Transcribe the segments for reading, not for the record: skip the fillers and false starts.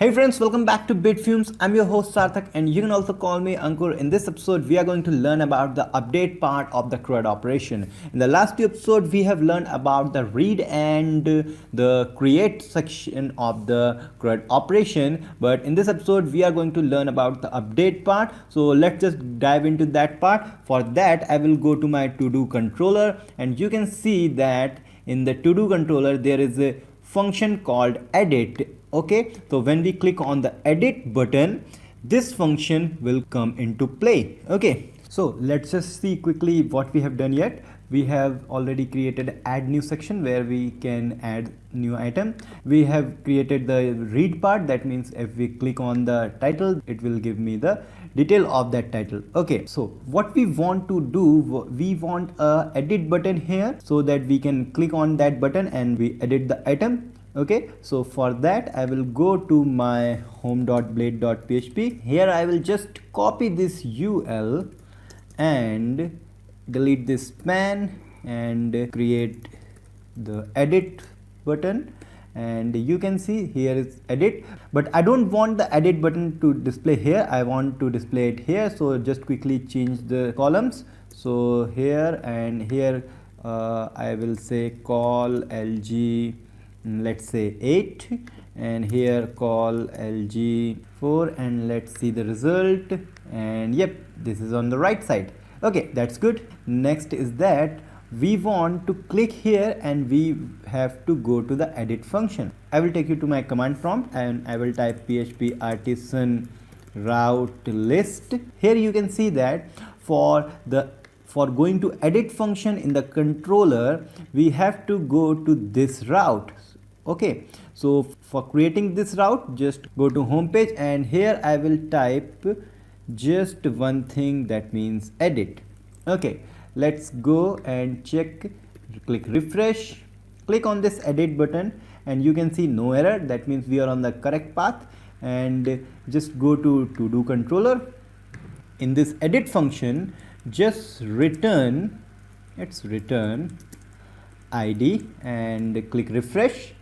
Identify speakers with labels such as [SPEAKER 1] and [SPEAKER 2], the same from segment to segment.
[SPEAKER 1] Hey friends, welcome back to Bitfumes. I'm your host Sarthak and you can also call me Ankur. In this episode, we are going to learn about the update part of the CRUD operation. In the last two episodes, we have learned about the read and the create section of the CRUD operation. But in this episode, we are going to learn about the update part. So let's just dive into that part. For that, I will go to my to-do controller and you can see that in the to-do controller, there is a function called edit. Okay, so when we click on the edit button, this function will come into play. Okay, so let's just see quickly what we have done yet. We have already created add new section where we can add new item. We have created the read part, that means if we click on the title, it will give me the detail of that title. Okay, so what we want to do, we want a edit button here so that we can click on that button and we edit the item. Okay, so for that I will go to my home.blade.php. Here I will just copy this UL and delete this span and create the edit button, and you can see here is edit, but I don't want the edit button to display here. I want to display it here, so just quickly change the columns. So here and here I will say call LG, let's say 8, and here call LG 4, and let's see the result, and yep, this is on the right side. Okay, that's good. Next is that we want to click here and we have to go to the edit function. I will take you to my command prompt and I will type php artisan route list. Here you can see that for going to edit function in the controller, we have to go to this route. Okay, so for creating this route, just go to home page and here I will type just one thing, that means edit. Okay, let's go and check. Click refresh, click on this edit button and you can see no error, that means we are on the correct path. And just go to do controller. In this edit function, just return, it's return ID and click refresh,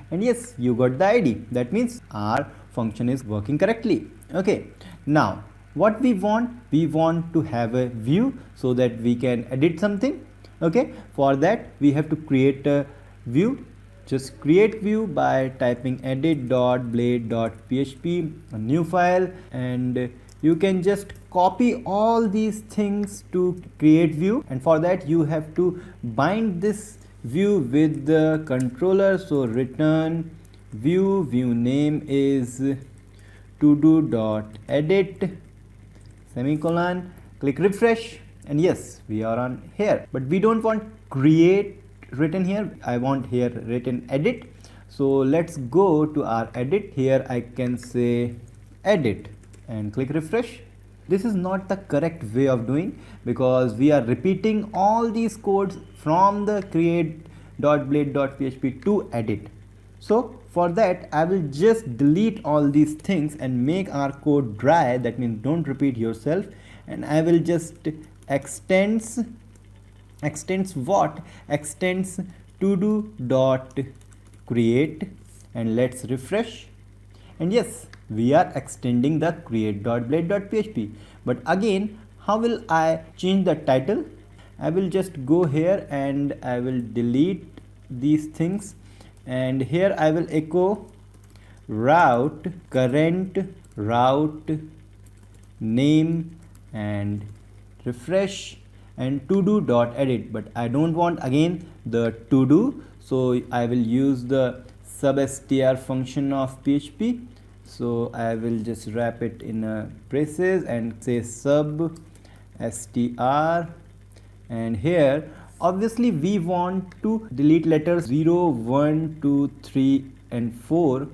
[SPEAKER 1] and yes, you got the ID. That means our function is working correctly. Okay, now what we want to have a view so that we can edit something. Okay, for that we have to create a view. Just create view by typing edit.blade.php, a new file, and you can just copy all these things to create view, and for that you have to bind this view with the controller. So return view name is todo.edit semicolon, click refresh, and yes, we are on here. But we don't want create written here, I want here written edit. So let's go to our edit. Here I can say edit and click refresh. This is not the correct way of doing, because we are repeating all these codes from the create.blade.php to edit. So for that I will just delete all these things and make our code dry, that means don't repeat yourself, and I will just extends to do dot create, and let's refresh, and yes, we are extending the create.blade.php. But again, how will I change the title? I will just go here and I will delete these things, and here I will echo route current route name and refresh and to do dot edit. But I don't want again the to do, so I will use the substr function of PHP. So I will just wrap it in a braces and say sub str, and here obviously we want to delete letters 0, 1, 2, 3 and 4.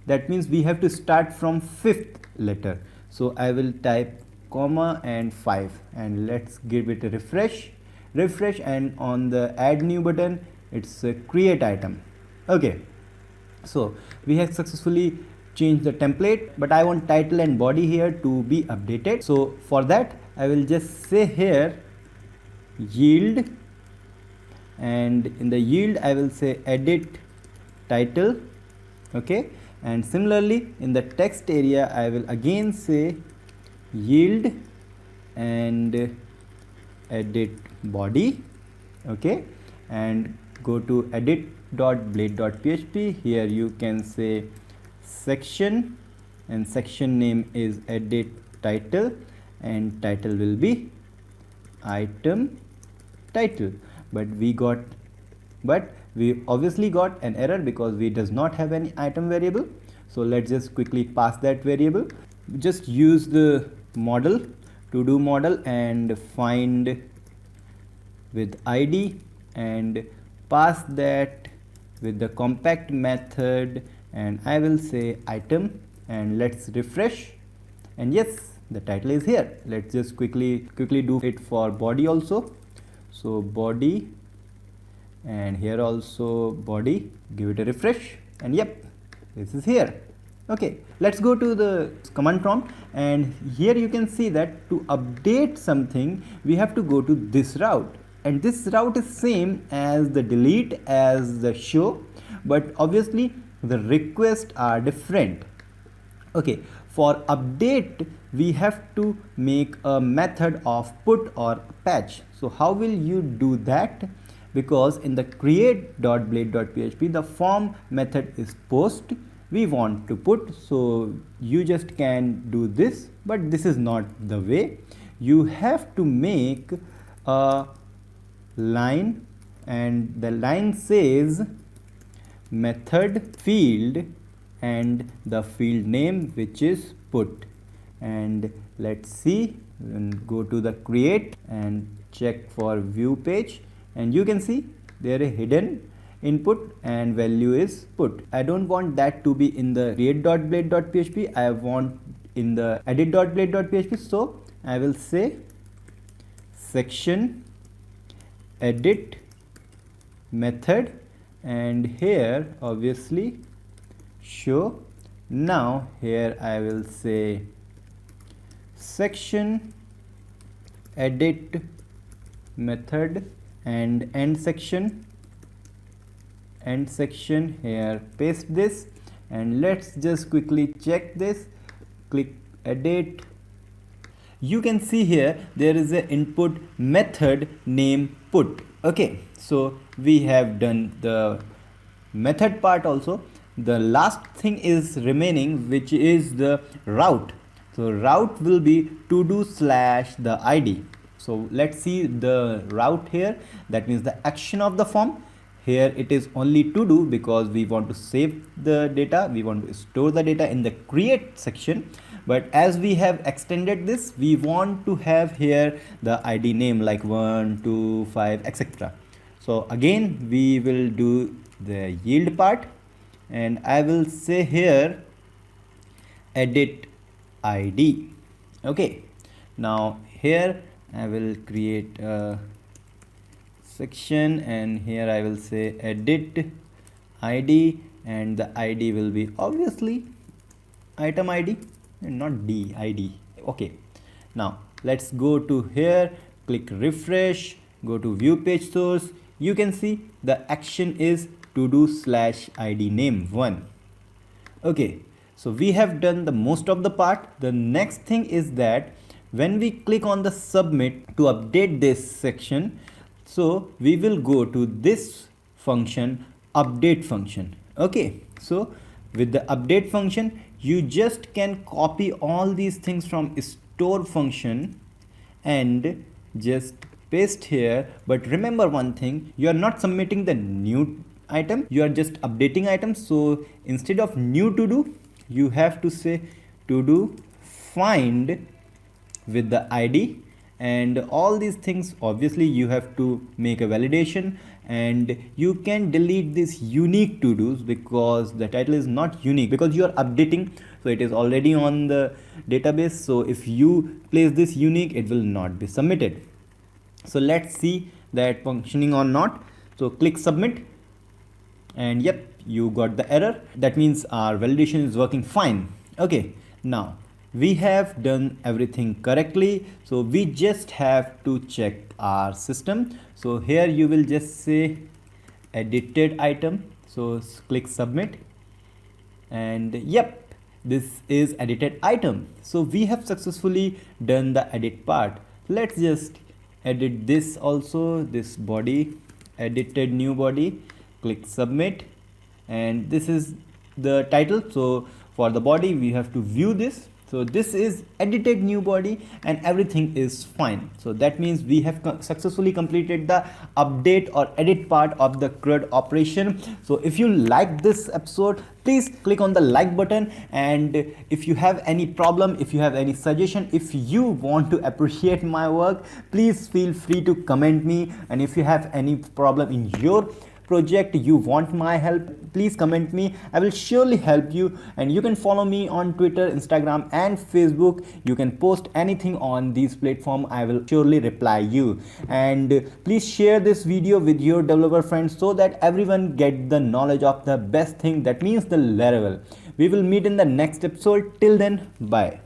[SPEAKER 1] That means we have to start from 5th letter. So I will type comma and 5, and let's give it a refresh, and on the add new button it's a create item. Okay, so we have successfully changed the template, but I want title and body here to be updated. So for that I will just say here yield, and in the yield I will say edit title. Okay, And similarly in the text area I will again say yield and edit body. Okay, and go to edit.blade.php. Here you can say section, and section name is edit title, and title will be item title. But we obviously got an error because we does not have any item variable. So let's just quickly pass that variable. Just use the model, to do model, and find with id and pass that with the compact method, and I will say item, and let's refresh, and yes, the title is here. Let's just quickly do it for body also. So body, and here also body, give it a refresh, and yep, this is here. Okay, let's go to the command prompt, and here you can see that to update something we have to go to this route, and this route is same as the delete, as the show, but obviously the requests are different. Okay, for update we have to make a method of put or patch. So how will you do that? Because in the create.blade.php the form method is post, we want to put, so you just can do this, but this is not the way. You have to make a line, and the line says method field and the field name, which is put. And let's see, and go to the create and check for view page, and you can see there is hidden input and value is put. I don't want that to be in the create.blade.php, I want in the edit.blade.php. so I will say section edit method, and here obviously show. Now here I will say section edit method and end section, here paste this, and let's just quickly check this. Click edit, you can see here there is an input method name put. Okay, so we have done the method part also. The last thing is remaining, which is the route. So route will be to do slash the id. So let's see the route here, that means the action of the form. Here it is only to do because we want to save the data, we want to store the data in the create section, but as we have extended this, we want to have here the id name like 1 2 5 etc. So again we will do the yield part, and I will say here edit id. Okay, now here I will create a section, and here I will say edit id, and the id will be obviously item id and not d id. Okay, now let's go to here, click refresh, go to view page source. You can see the action is to do slash id name 1. Okay, so we have done the most of the part. The next thing is that when we click on the submit to update this section, so we will go to this function, update function. Okay, so with the update function you just can copy all these things from store function and just paste here. But remember one thing, you are not submitting the new item, you are just updating items. So instead of new to do, you have to say to do find with the id, and all these things obviously you have to make a validation, and you can delete this unique to do's because the title is not unique, because you are updating, so it is already on the database. So if you place this unique, it will not be submitted. So let's see that functioning or not. So click submit, and yep, you got the error. That means our validation is working fine. Okay, now we have done everything correctly, so we just have to check our system. So here you will just say edited item, so click submit, and yep, this is edited item. So we have successfully done the edit part. Let's just edit this also, this body, edited new body, click submit, and this is the title. So for the body we have to view this. So this is edited new body and everything is fine. So that means we have successfully completed the update or edit part of the CRUD operation. So if you like this episode, please click on the like button, and if you have any problem, if you have any suggestion, if you want to appreciate my work, please feel free to comment me. And if you have any problem in your project, you want my help, please comment me. I will surely help you. And you can follow me on Twitter, Instagram and Facebook. You can post anything on these platforms, I will surely reply you. And please share this video with your developer friends so that everyone get the knowledge of the best thing, that means the Laravel. We will meet in the next episode. Till then, bye.